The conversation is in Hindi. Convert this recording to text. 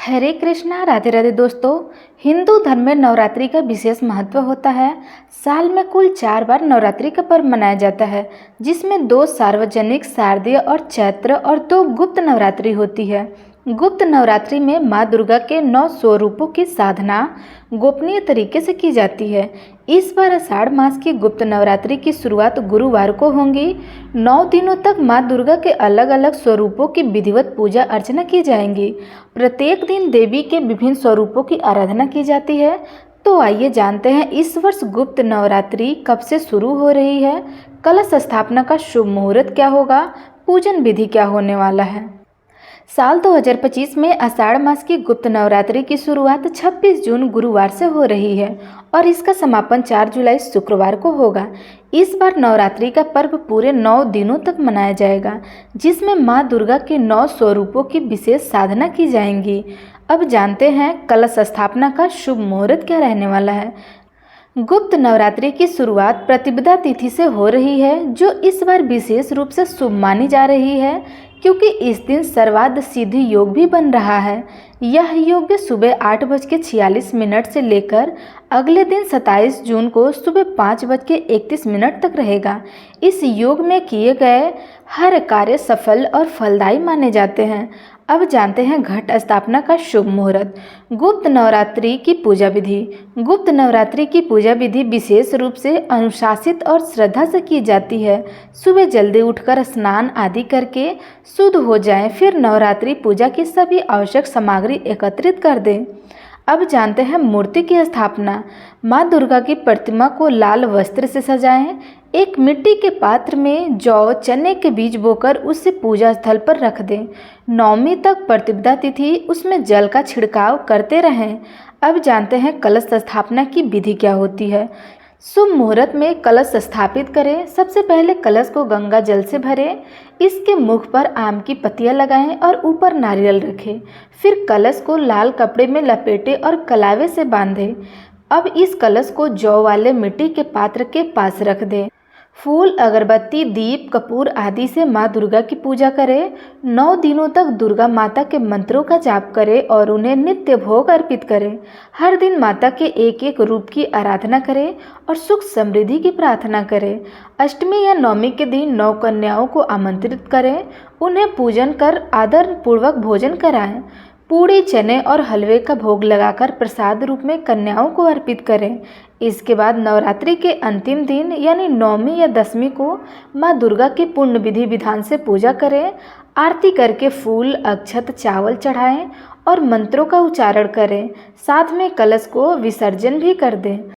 हरे कृष्णा, राधे राधे दोस्तों। हिंदू धर्म में नवरात्रि का विशेष महत्व होता है। साल में कुल 4 बार नवरात्रि का पर्व मनाया जाता है, जिसमें 2 सार्वजनिक शारदीय और चैत्र और 2 गुप्त नवरात्रि होती है। गुप्त नवरात्रि में माँ दुर्गा के 9 स्वरूपों की साधना गोपनीय तरीके से की जाती है। इस बार आषाढ़ मास की गुप्त नवरात्रि की शुरुआत गुरुवार को होगी। 9 दिनों तक माँ दुर्गा के अलग अलग स्वरूपों की विधिवत पूजा अर्चना की जाएंगी। प्रत्येक दिन देवी के विभिन्न स्वरूपों की आराधना की जाती है। तो आइए जानते हैं इस वर्ष गुप्त नवरात्रि कब से शुरू हो रही है, कलश स्थापना का शुभ मुहूर्त क्या होगा, पूजन विधि क्या होने वाला है। साल 2025 में आषाढ़ मास की गुप्त नवरात्रि की शुरुआत 26 जून गुरुवार से हो रही है और इसका समापन 4 जुलाई शुक्रवार को होगा। इस बार नवरात्रि का पर्व पूरे 9 दिनों तक मनाया जाएगा, जिसमें माँ दुर्गा के 9 स्वरूपों की विशेष साधना की जाएंगी। अब जानते हैं कलश स्थापना का शुभ मुहूर्त क्या रहने वाला है। गुप्त नवरात्रि की शुरुआत प्रतिपदा तिथि से हो रही है, जो इस बार विशेष रूप से शुभ मानी जा रही है, क्योंकि इस दिन सर्वार्ध सिद्धि योग भी बन रहा है। यह योग सुबह 8:46 से लेकर अगले दिन 27 जून को सुबह 5:31 तक रहेगा। इस योग में किए गए हर कार्य सफल और फलदायी माने जाते हैं। अब जानते हैं घट स्थापना का शुभ मुहूर्त। गुप्त नवरात्रि की पूजा विधि। गुप्त नवरात्रि की पूजा विधि विशेष रूप से अनुशासित और श्रद्धा से की जाती है। सुबह जल्दी उठकर स्नान आदि करके शुद्ध हो जाएं, फिर नवरात्रि पूजा की सभी आवश्यक सामग्री एकत्रित कर दें। अब जानते हैं मूर्ति की स्थापना। माँ दुर्गा की प्रतिमा को लाल वस्त्र से सजाएं। एक मिट्टी के पात्र में जौ चने के बीज बोकर उसे पूजा स्थल पर रख दें। नवमी तक प्रतिपदा तिथि उसमें जल का छिड़काव करते रहें। अब जानते हैं कलश स्थापना की विधि क्या होती है। शुभ मुहूर्त में कलश स्थापित करें। सबसे पहले कलश को गंगा जल से भरें, इसके मुख पर आम की पत्तियां लगाएं और ऊपर नारियल रखें। फिर कलश को लाल कपड़े में लपेटें और कलावे से बांधें। अब इस कलश को जौ वाले मिट्टी के पात्र के पास रख दें। फूल, अगरबत्ती, दीप, कपूर आदि से माँ दुर्गा की पूजा करें। 9 दिनों तक दुर्गा माता के मंत्रों का जाप करें और उन्हें नित्य भोग अर्पित करें। हर दिन माता के एक एक रूप की आराधना करें और सुख समृद्धि की प्रार्थना करें। अष्टमी या नवमी के दिन 9 कन्याओं को आमंत्रित करें, उन्हें पूजन कर आदर पूर्वक भोजन कराएं। पूड़ी, चने और हलवे का भोग लगाकर प्रसाद रूप में कन्याओं को अर्पित करें। इसके बाद नवरात्रि के अंतिम दिन यानी नवमी या दशमी को माँ दुर्गा की पूर्ण विधि विधान से पूजा करें। आरती करके फूल, अक्षत, चावल चढ़ाएं और मंत्रों का उच्चारण करें। साथ में कलश को विसर्जन भी कर दें।